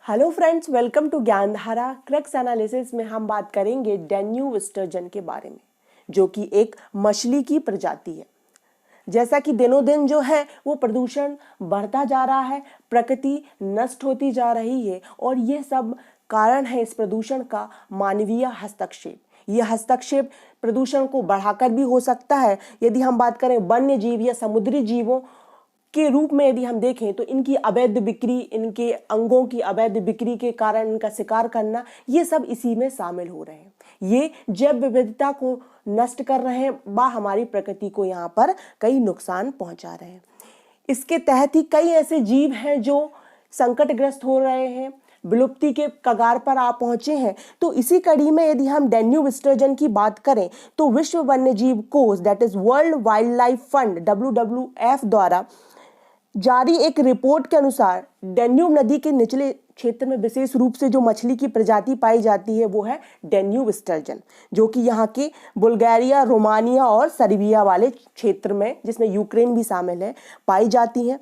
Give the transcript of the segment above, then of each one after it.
Hello friends, welcome to Gyandhara. Crux analysis में हम बात करेंगे डैन्यूब स्टर्जन के बारे में, जो कि एक मछली की प्रजाति है। जैसा कि दिनों दिन जो है वो प्रदूषण बढ़ता जा रहा है, प्रकृति नष्ट होती जा रही है और ये सब कारण है इस प्रदूषण का मानवीय हस्तक्षेप। ये हस्तक्षेप प्रदूषण को बढ़ाकर भी हो सकता है। यदि हम बात करें वन्य जीव या समुद्री जीवों के रूप में यदि हम देखें तो इनकी अवैध बिक्री, इनके अंगों की अवैध बिक्री के कारण इनका शिकार करना, ये सब इसी में शामिल हो रहे हैं। ये जैव विविधता को नष्ट कर रहे हैं, हमारी प्रकृति को यहाँ पर कई नुकसान पहुंचा रहे हैं। इसके तहत ही कई ऐसे जीव हैं जो संकटग्रस्त हो रहे हैं, विलुप्ति के कगार पर आ पहुंचे हैं। तो इसी कड़ी में यदि हम डैन्यूब स्टर्जन की बात करें तो विश्व वन्य जीव कोष, that is world wild life fund WWF द्वारा जारी एक रिपोर्ट के अनुसार डैन्यूब नदी के निचले क्षेत्र में विशेष रूप से जो मछली की प्रजाति पाई जाती है वो है डैन्यूब स्टर्जन, जो कि यहाँ के बुल्गारिया, रोमानिया और सर्बिया वाले क्षेत्र में, जिसमें यूक्रेन भी शामिल है, पाई जाती हैं।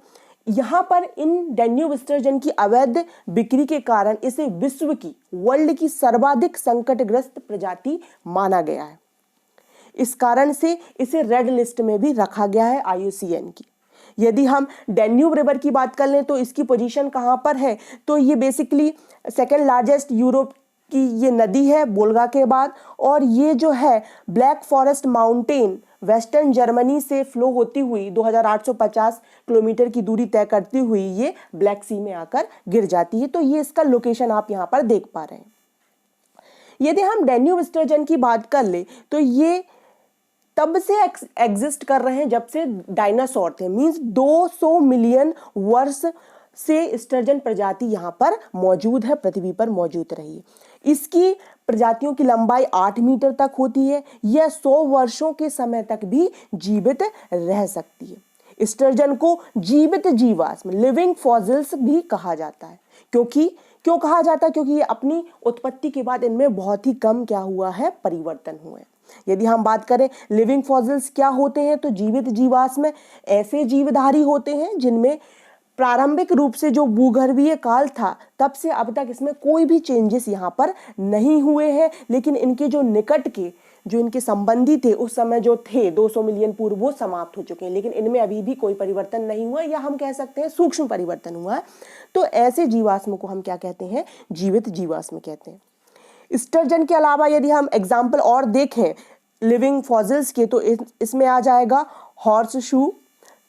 यहाँ पर इन डैन्यूब स्टर्जन की अवैध बिक्री के कारण इसे वर्ल्ड की सर्वाधिक संकटग्रस्त प्रजाति माना गया है। इस कारण से इसे रेड लिस्ट में भी रखा गया है IUCN की। यदि हम डैन्यूब रिवर की बात कर लें तो इसकी पोजीशन कहाँ पर है, तो ये बेसिकली सेकेंड लार्जेस्ट यूरोप की ये नदी है वोल्गा के बाद, और ये जो है black forest mountain western Germany से फ्लो होती हुई 2850 किलोमीटर की दूरी तय करती हुई ये ब्लैक सी में आकर गिर जाती है। तो ये इसका लोकेशन आप यहाँ पर देख पा रहे हैं। यदि हम डैन्यूब स्टर्जन की बात कर ले तो ये तब से एग्जिस्ट कर रहे हैं जब से डायनासोर थे, मींस 200 मिलियन वर्ष से स्टर्जन प्रजाति यहाँ पर मौजूद है, पृथ्वी पर मौजूद रही है। इसकी प्रजातियों की लंबाई 8 मीटर तक होती है। यह 100 वर्षों के समय तक भी जीवित रह सकती है। स्टर्जन को जीवित जीवाश्म, लिविंग फॉसिल्स भी कहा जाता है। क्यों कहा जाता है? क्योंकि ये अपनी उत्पत्ति के बाद इनमें बहुत ही कम क्या हुआ है, परिवर्तन हुए। यदि हम बात करें लिविंग फॉसिल्स क्या होते हैं, तो जीवित जीवाश्म ऐसे जीवधारी होते हैं जिनमें प्रारंभिक रूप से जो भूगर्भीय काल था तब से अब तक इसमें कोई भी चेंजेस यहाँ पर नहीं हुए हैं, लेकिन इनके जो निकट के जो इनके संबंधी थे उस समय जो थे 200 मिलियन पूर्व, वो समाप्त हो चुके हैं, लेकिन इनमें अभी भी कोई परिवर्तन नहीं हुआ, या हम कह सकते हैं सूक्ष्म परिवर्तन हुआ है। तो ऐसे जीवाश्म को हम क्या कहते हैं? जीवित जीवाश्म कहते हैं। स्टर्जन के अलावा यदि हम एग्जाम्पल और देखें लिविंग फॉसिल्स के, तो इसमें आ जाएगा हॉर्स शू,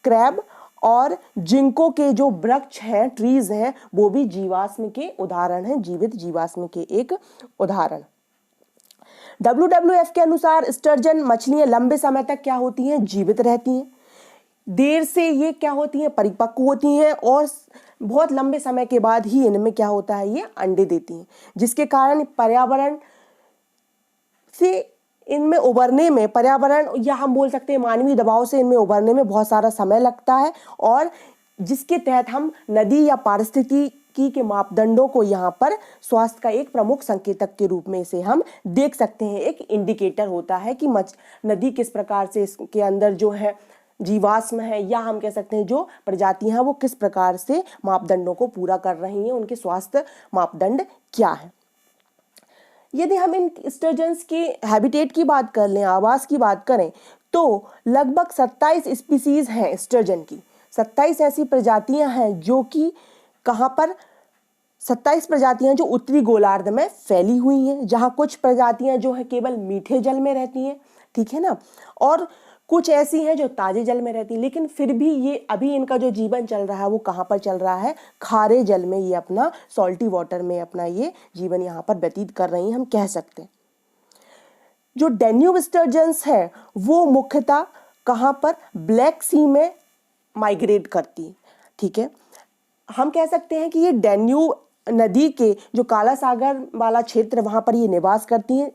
क्रैब और जिंको के जो वृक्ष हैं, ट्रीज हैं, वो भी जीवाश्म के उदाहरण हैं, जीवित जीवाश्म के एक उदाहरण। WWF के अनुसार स्टर्जन मछलियां लंबे समय तक क्या होती हैं? जीवित रहती हैं। देर से ये क्या होती हैं? परिपक्व होती हैं, और बहुत लंबे समय के बाद ही इनमें क्या होता है? ये अंडे देती हैं, जिसके कारण पर्यावरण से इनमें उभरने में, पर्यावरण या हम बोल सकते हैं मानवीय दबाव से इनमें उभरने में बहुत सारा समय लगता है, और जिसके तहत हम नदी या पारिस्थितिकी के मापदंडों को यहाँ पर स्वास्थ्य का एक प्रमुख संकेतक के रूप में इसे हम देख सकते हैं। एक इंडिकेटर होता है कि नदी किस प्रकार से, इसके अंदर जो है जीवाश्म है, या हम कह सकते हैं जो प्रजातियां हैं वो किस प्रकार से मापदंडों को पूरा कर रही हैं, उनके स्वास्थ्य मापदंड क्या है। यदि हम इन स्टर्जन्स के हैबिटेट की बात कर लें, आवास की बात करें, तो लगभग 27 स्पीसीज हैं स्टर्जन की। 27 ऐसी प्रजातियां हैं जो कि कहाँ पर? 27 प्रजातियां जो उत्तरी गोलार्ध में फैली हुई हैं, जहां कुछ प्रजातियां जो है केवल मीठे जल में रहती हैं, ठीक है ना, और कुछ ऐसी हैं जो ताजे जल में रहती, लेकिन फिर भी ये अभी इनका जो जीवन चल रहा है वो कहाँ पर चल रहा है? खारे जल में, ये अपना सॉल्टी वाटर में अपना ये जीवन यहाँ पर व्यतीत कर रही हैं, हम कह सकते हैं। जो डैन्यूब स्टर्जन्स है वो मुख्यतः कहाँ पर? ब्लैक सी में माइग्रेट करती है, ठीक है। हम कह सकते हैं कि ये डैन्यूब नदी के जो काला सागर वाला क्षेत्र, वहां पर ये निवास करती हैं,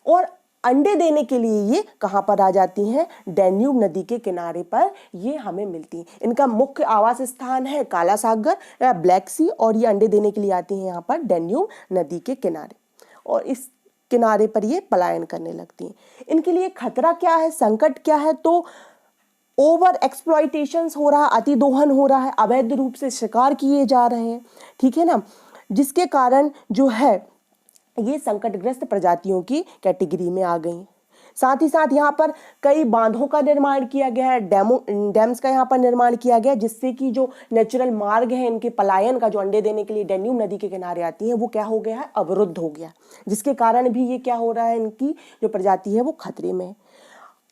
और अंडे देने के लिए ये कहाँ पर आ जाती हैं? डैन्यूब नदी के किनारे पर ये हमें मिलती हैं। इनका मुख्य आवास स्थान है काला सागर या ब्लैक सी, और ये अंडे देने के लिए आती हैं यहाँ पर डैन्यूब नदी के किनारे, और इस किनारे पर ये पलायन करने लगती हैं। इनके लिए खतरा क्या है, संकट क्या है? तो ओवर एक्सप्लॉइटेशन हो रहा है, अतिदोहन हो रहा है, अवैध रूप से शिकार किए जा रहे हैं, ठीक है ना। जिसके कारण जो है ये संकटग्रस्त प्रजातियों की कैटेगरी में आ गई। साथ ही साथ यहाँ पर कई बांधों का निर्माण किया गया है, डैम्स का यहाँ पर निर्माण किया गया, जिससे कि जो नेचुरल मार्ग है इनके पलायन का, जो अंडे देने के लिए डैन्यूब नदी के किनारे आती है, वो क्या हो गया है, अवरुद्ध हो गया, जिसके कारण भी ये क्या हो रहा है, इनकी जो प्रजाति है वो खतरे में है।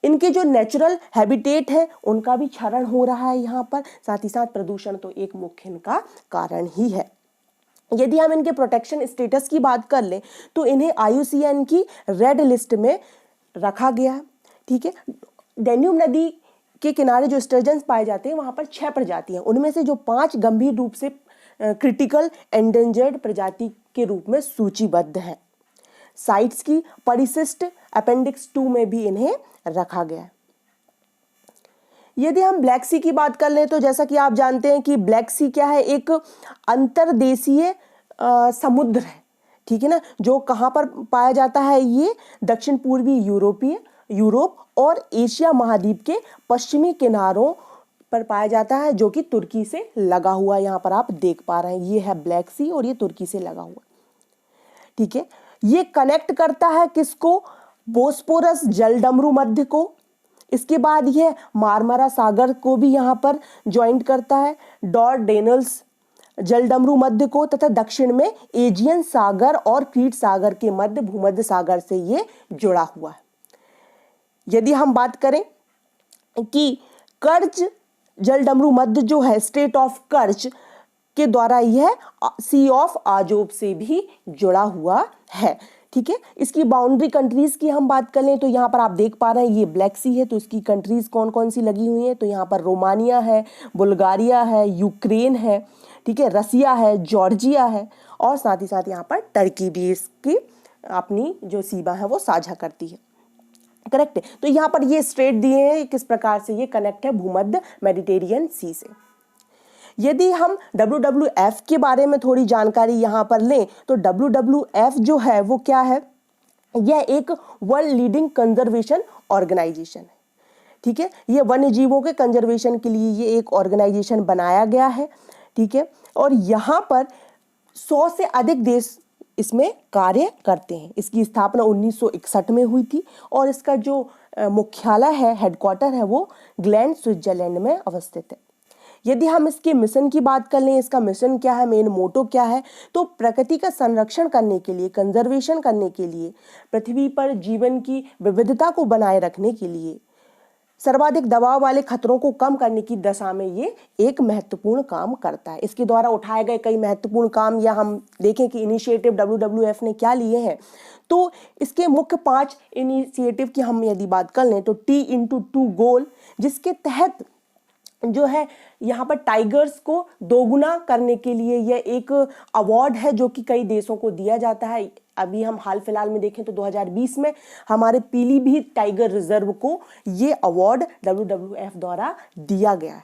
इनके जो नेचुरल हैबिटेट है उनका भी क्षरण हो रहा है यहाँ पर। साथ ही साथ प्रदूषण तो एक मुख्य इनका कारण ही है। यदि हम इनके प्रोटेक्शन स्टेटस की बात कर लें तो इन्हें IUCN की रेड लिस्ट में रखा गया है। ठीक है, डैन्यूब नदी के किनारे जो स्टर्जन्स पाए जाते हैं वहां पर 6 प्रजातियां, उनमें से जो 5 गंभीर रूप से क्रिटिकल एंडेंजर्ड प्रजाति के रूप में सूचीबद्ध है। साइट्स की परिशिष्ट अपेंडिक्स 2 में भी इन्हें रखा गया है। यदि हम ब्लैक सी की बात कर लें तो जैसा कि आप जानते हैं कि ब्लैक सी क्या है, एक अंतर्देशीय समुद्र है। ठीक है ना, जो कहाँ पर पाया जाता है, ये दक्षिण पूर्वी यूरोप और एशिया महाद्वीप के पश्चिमी किनारों पर पाया जाता है, जो कि तुर्की से लगा हुआ, यहाँ पर आप देख पा रहे हैं, ये है ब्लैक सी और ये तुर्की से लगा हुआ। ठीक है, ये कनेक्ट करता है किसको, बोस्पोरस जलडमरू मध्य को। इसके बाद यह मारमारा सागर को भी यहाँ पर ज्वाइंट करता है, डॉर्डेनल्स जलडमरू मध्य को, तथा दक्षिण में एजियन सागर और क्रीट सागर के मध्य भूमध्य सागर से ये जुड़ा हुआ है। यदि हम बात करें कि कर्ज जलडमरू मध्य जो है स्टेट ऑफ कर्ज के द्वारा यह सी ऑफ आजोब से भी जुड़ा हुआ है। ठीक है, इसकी बाउंड्री कंट्रीज की हम बात कर लें तो यहाँ पर आप देख पा रहे हैं ये ब्लैक सी है, तो इसकी कंट्रीज कौन कौन सी लगी हुई हैं, तो यहाँ पर रोमानिया है, बुल्गारिया है, यूक्रेन है, ठीक है, रसिया है, जॉर्जिया है, और साथ ही साथ यहाँ पर टर्की भी इसकी अपनी जो सीमा है वो साझा करती है। करेक्ट है, तो यहाँ पर ये स्ट्रेट दिए हैं किस प्रकार से ये कनेक्ट है भूमध्य मेडिटेरियन सी से। यदि हम WWF के बारे में थोड़ी जानकारी यहाँ पर लें तो WWF जो है वो क्या है, यह एक वर्ल्ड लीडिंग कंजर्वेशन ऑर्गेनाइजेशन है। ठीक है, ये वन्य जीवों के कंजर्वेशन के लिए ये एक ऑर्गेनाइजेशन बनाया गया है। ठीक है, और यहाँ पर 100 से अधिक देश इसमें कार्य करते हैं। इसकी स्थापना 1961 में हुई थी और इसका जो मुख्यालय है, हेडक्वार्टर है, वो ग्लैंड स्विट्जरलैंड में अवस्थित है। यदि हम इसके मिशन की बात कर लें, इसका मिशन क्या है, मेन मोटो क्या है, तो प्रकृति का संरक्षण करने के लिए, कंजर्वेशन करने के लिए, पृथ्वी पर जीवन की विविधता को बनाए रखने के लिए, सर्वाधिक दबाव वाले खतरों को कम करने की दिशा में ये एक महत्वपूर्ण काम करता है। इसके द्वारा उठाए गए कई महत्वपूर्ण काम, या हम देखें कि इनिशिएटिव WWF ने क्या लिए हैं, तो इसके मुख्य 5 इनिशिएटिव की हम यदि बात कर लें तो T x2 गोल, जिसके तहत जो है यहाँ पर टाइगर्स को दोगुना करने के लिए यह एक अवार्ड है जो कि कई देशों को दिया जाता है। अभी हम हाल फिलहाल में देखें तो 2020 में हमारे पीलीभीत टाइगर रिजर्व को ये अवार्ड WWF द्वारा दिया गया है,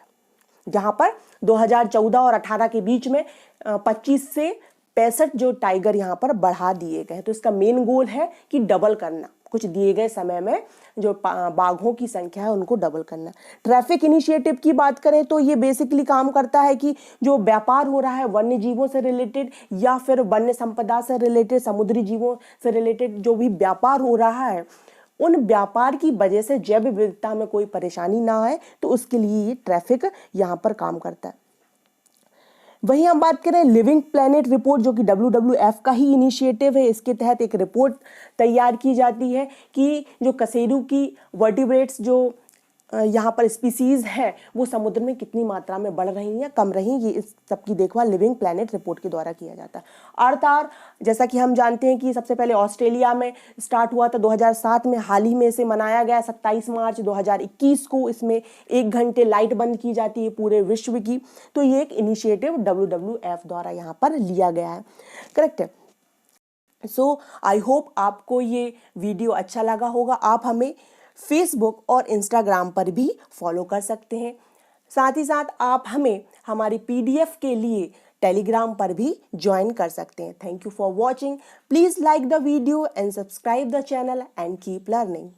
जहाँ पर 2014 और 18 के बीच में 25 से 65 जो टाइगर यहाँ पर बढ़ा दिए गए। तो इसका मेन गोल है कि डबल करना, कुछ दिए गए समय में जो बाघों की संख्या है उनको डबल करना। ट्रैफिक इनिशिएटिव की बात करें तो ये बेसिकली काम करता है कि जो व्यापार हो रहा है वन्य जीवों से रिलेटेड या फिर वन्य संपदा से रिलेटेड, समुद्री जीवों से रिलेटेड जो भी व्यापार हो रहा है, उन व्यापार की वजह से जैव विविधता में कोई परेशानी ना आए, तो उसके लिए ये ट्रैफिक यहाँ पर काम करता है। वहीं हम बात करें लिविंग प्लैनेट रिपोर्ट, जो कि WWF का ही इनिशिएटिव है। इसके तहत एक रिपोर्ट तैयार की जाती है कि जो कशेरू की वर्टिब्रेट्स जो यहाँ पर स्पीसीज है वो समुद्र में कितनी मात्रा में बढ़ रही हैं, कम रही, ये इस सबकी देखभाल लिविंग प्लैनेट रिपोर्ट के द्वारा किया जाता है। अर्थ आवर, जैसा कि हम जानते हैं कि सबसे पहले ऑस्ट्रेलिया में स्टार्ट हुआ था 2007 में, हाल ही में इसे मनाया गया 27 मार्च 2021 को। इसमें 1 घंटे लाइट बंद की जाती है पूरे विश्व की। तो ये एक इनिशिएटिव WWF द्वारा यहाँ पर लिया गया है। करेक्ट है। सो आई होप आपको ये वीडियो अच्छा लगा होगा। आप हमें फेसबुक और इंस्टाग्राम पर भी फॉलो कर सकते हैं। साथ ही साथ आप हमें हमारी PDF के लिए टेलीग्राम पर भी ज्वाइन कर सकते हैं। Thank you for watching. Please like the video and subscribe the channel and keep learning.